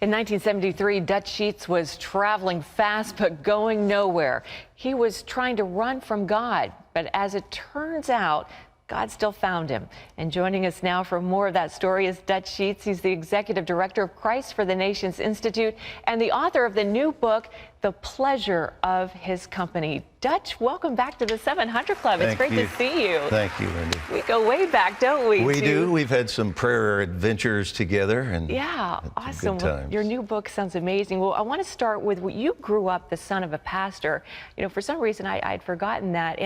In 1973, Dutch Sheets was traveling fast but going nowhere. He was trying to run from God, but as it turns out, God still found him. And joining us now for more of that story is Dutch Sheets. He's the executive director of Christ for the Nations Institute and the author of the new book, The Pleasure of His Company. Dutch, welcome back to the 700 Club. It's great to see you. Thank you, Wendy. We go way back, don't we? We do. We've had some prayer adventures together. And yeah, awesome. Good times. Your new book sounds amazing. Well, I want to start with you grew up the son of a pastor. You know, for some reason, I'd forgotten that.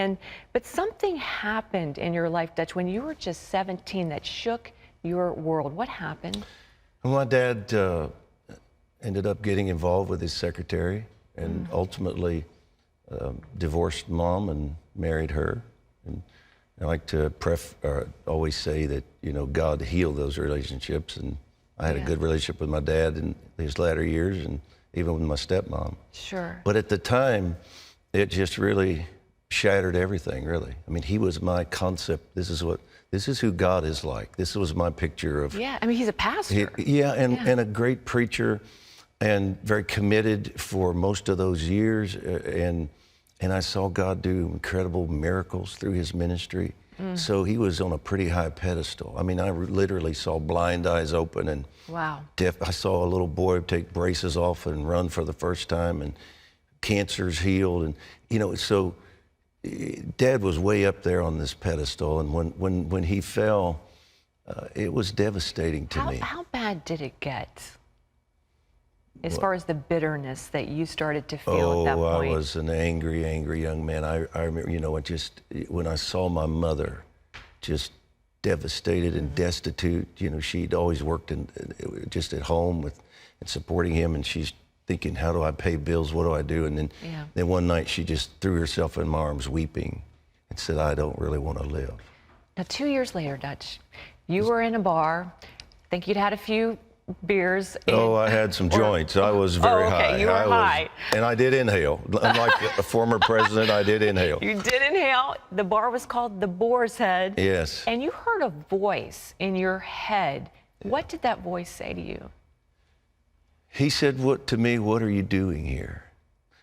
But something happened in your life, Dutch, when you were just 17 that shook your world. What happened? Well, my dad ended up getting involved with his secretary and ultimately divorced mom and married her. And I like to always say that, you know, God healed those relationships. And I had a good relationship with my dad in his latter years and even with my stepmom. Sure. But at the time, it just really shattered everything, really. I mean, he was my concept. This is who God is like. This was my picture of... Yeah, I mean, he's a pastor. And a great preacher and very committed for most of those years. And I saw God do incredible miracles through his ministry. So he was on a pretty high pedestal. I mean, I literally saw blind eyes open and deaf. I saw a little boy take braces off and run for the first time, and cancer's healed. And, you know, so Dad was way up there on this pedestal. And when he fell, it was devastating to me. How bad did it get? As far as the bitterness that you started to feel at that point? I was an angry young man. I remember, you know, when I saw my mother just devastated and destitute, you know, she'd always worked just at home and supporting him, and she's thinking, how do I pay bills? What do I do? And then one night she just threw herself in my arms weeping and said, I don't really want to live. Now, 2 years later, Dutch, you were in a bar. I think you'd had a few beers. I had some joints. I was very high. You were high. And I did inhale. Unlike a former president, I did inhale. You did inhale. The bar was called the Boar's Head. Yes. And you heard a voice in your head. What did that voice say to you? He said, to me, what are you doing here?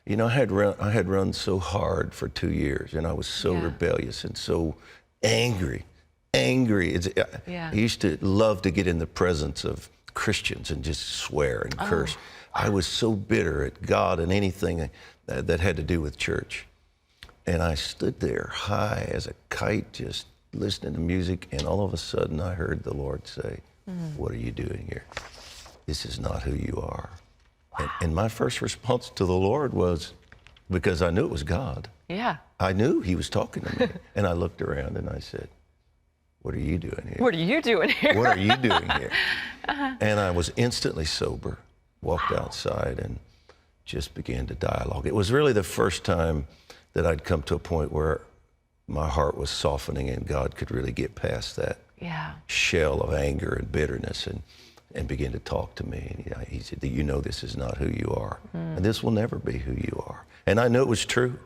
You know, I had run so hard for 2 years, and I was so rebellious and so angry. I used to love to get in the presence of Christians and just swear and curse. I was so bitter at God and anything that had to do with church. And I stood there high as a kite, just listening to music, and all of a sudden I heard the Lord say, what are you doing here? This is not who you are. And my first response to the Lord was, because I knew it was God. Yeah. I knew he was talking to me. And I looked around and I said, what are you doing here? What are you doing here? What are you doing here? And I was instantly sober, walked outside and just began to dialogue. It was really the first time that I'd come to a point where my heart was softening and God could really get past that shell of anger and bitterness and begin to talk to me. And he said, you know this is not who you are. And this will never be who you are. And I knew it was true.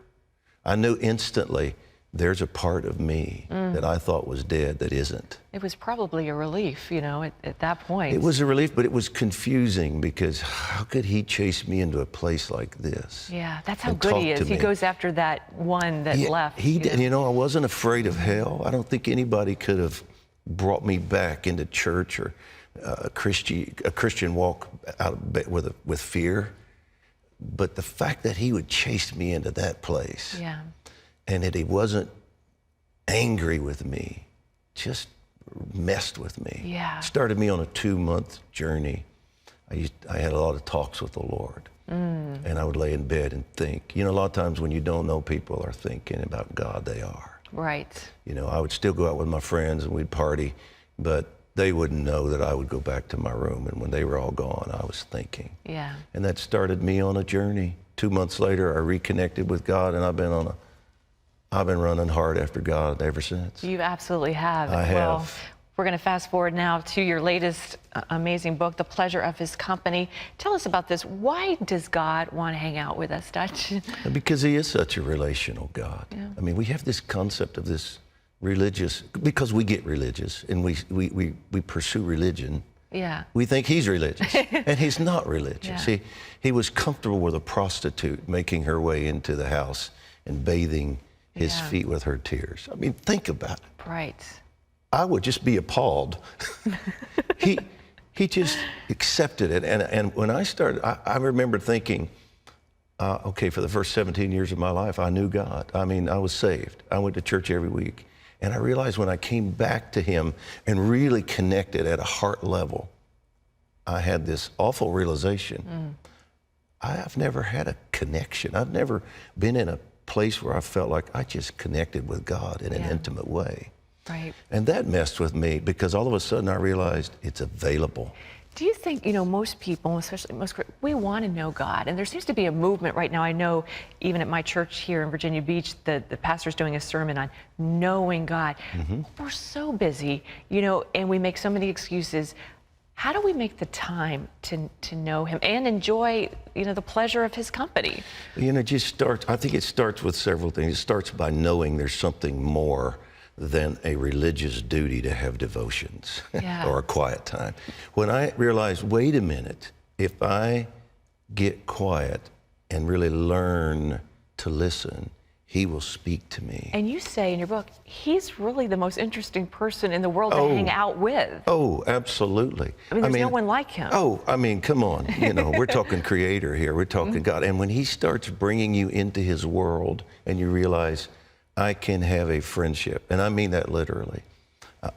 I knew instantly there's a part of me that I thought was dead that isn't. It was probably a relief, you know, at that point. It was a relief, but it was confusing because how could he chase me into a place like this? Yeah, that's how good he is. He goes after that one that left. He did. You know, I wasn't afraid of hell. I don't think anybody could have brought me back into church or a Christian walk out of bed with fear. But the fact that he would chase me into that place and that he wasn't angry with me, just messed with me. Yeah. Started me on a 2-month journey. I had a lot of talks with the Lord. And I would lay in bed and think. You know, a lot of times when you don't know people are thinking about God, they are. Right. You know, I would still go out with my friends and we'd party, but they wouldn't know that I would go back to my room. And when they were all gone, I was thinking. Yeah. And that started me on a journey. 2 months later, I reconnected with God, and I've been running hard after God ever since. You absolutely have. I have. Well, we're going to fast forward now to your latest amazing book, The Pleasure of His Company. Tell us about this. Why does God want to hang out with us, Dutch? Because he is such a relational God. Yeah. I mean, we have this concept of this religious, because we get religious and we pursue religion. Yeah. We think he's religious, and he's not religious. Yeah. He was comfortable with a prostitute making her way into the house and bathing his Yeah. feet with her tears. I mean, think about it. Right. I would just be appalled. He just accepted it. And when I started, I remember thinking, okay, for the first 17 years of my life, I knew God. I mean, I was saved. I went to church every week. And I realized when I came back to him and really connected at a heart level, I had this awful realization. I've never had a connection. I've never been in a place where I felt like I just connected with God in an intimate way. Right. And that messed with me because all of a sudden I realized it's available. Do you think, most people, especially we want to know God, and there seems to be a movement right now. I know even at my church here in Virginia Beach, the pastor's doing a sermon on knowing God. We're so busy, and we make so many excuses. How do we make the time to know him and enjoy, the pleasure of his company? I think it starts with several things. It starts by knowing there's something more than a religious duty to have devotions or a quiet time. When I realized, wait a minute, if I get quiet and really learn to listen, he will speak to me. And you say in your book, he's really the most interesting person in the world to hang out with. Oh, absolutely. I mean, there's no one like him. Oh, I mean, come on. We're talking creator here. We're talking God. And when he starts bringing you into his world and you realize, I can have a friendship, and I mean that literally.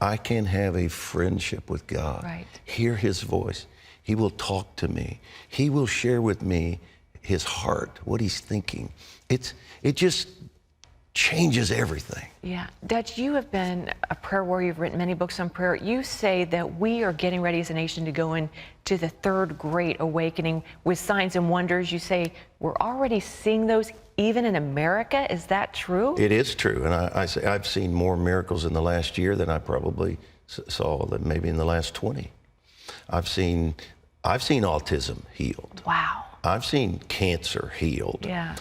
I can have a friendship with God. Right. Hear his voice. He will talk to me. He will share with me his heart, what he's thinking. It just changes everything. Yeah. Dutch, you have been a prayer warrior. You've written many books on prayer. You say that we are getting ready as a nation to go into the third great awakening with signs and wonders. You say we're already seeing those even in America. Is that true? It is true. And I say I've seen more miracles in the last year than I probably saw maybe in the last 20. I've seen autism healed. Wow. I've seen cancer healed. Yeah.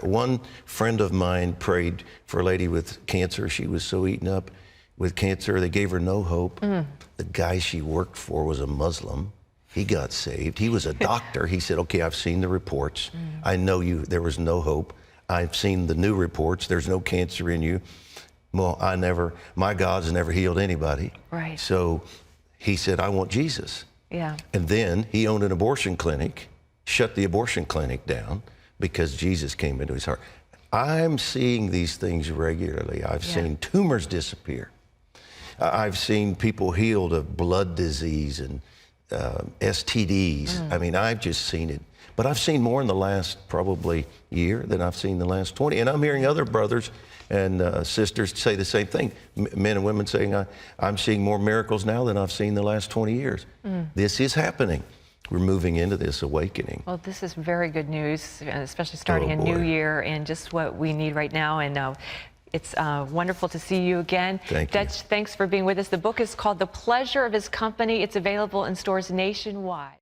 One friend of mine prayed for a lady with cancer. She was so eaten up with cancer, they gave her no hope. The guy she worked for was a Muslim. He got saved. He was a doctor. He said, okay, I've seen the reports. I know there was no hope. I've seen the new reports. There's no cancer in you. Well, my God's never healed anybody. Right. So he said, I want Jesus. Yeah. And then he owned an abortion clinic, shut the abortion clinic down because Jesus came into his heart. I'm seeing these things regularly. I've seen tumors disappear. I've seen people healed of blood disease and STDs. I mean, I've just seen it. But I've seen more in the last probably year than I've seen in the last 20. And I'm hearing other brothers and sisters say the same thing. Men and women saying, I'm seeing more miracles now than I've seen in the last 20 years. This is happening. We're moving into this awakening. Well, this is very good news, especially starting a new year and just what we need right now. And it's wonderful to see you again. Thank you. Dutch, thanks for being with us. The book is called The Pleasure of His Company. It's available in stores nationwide.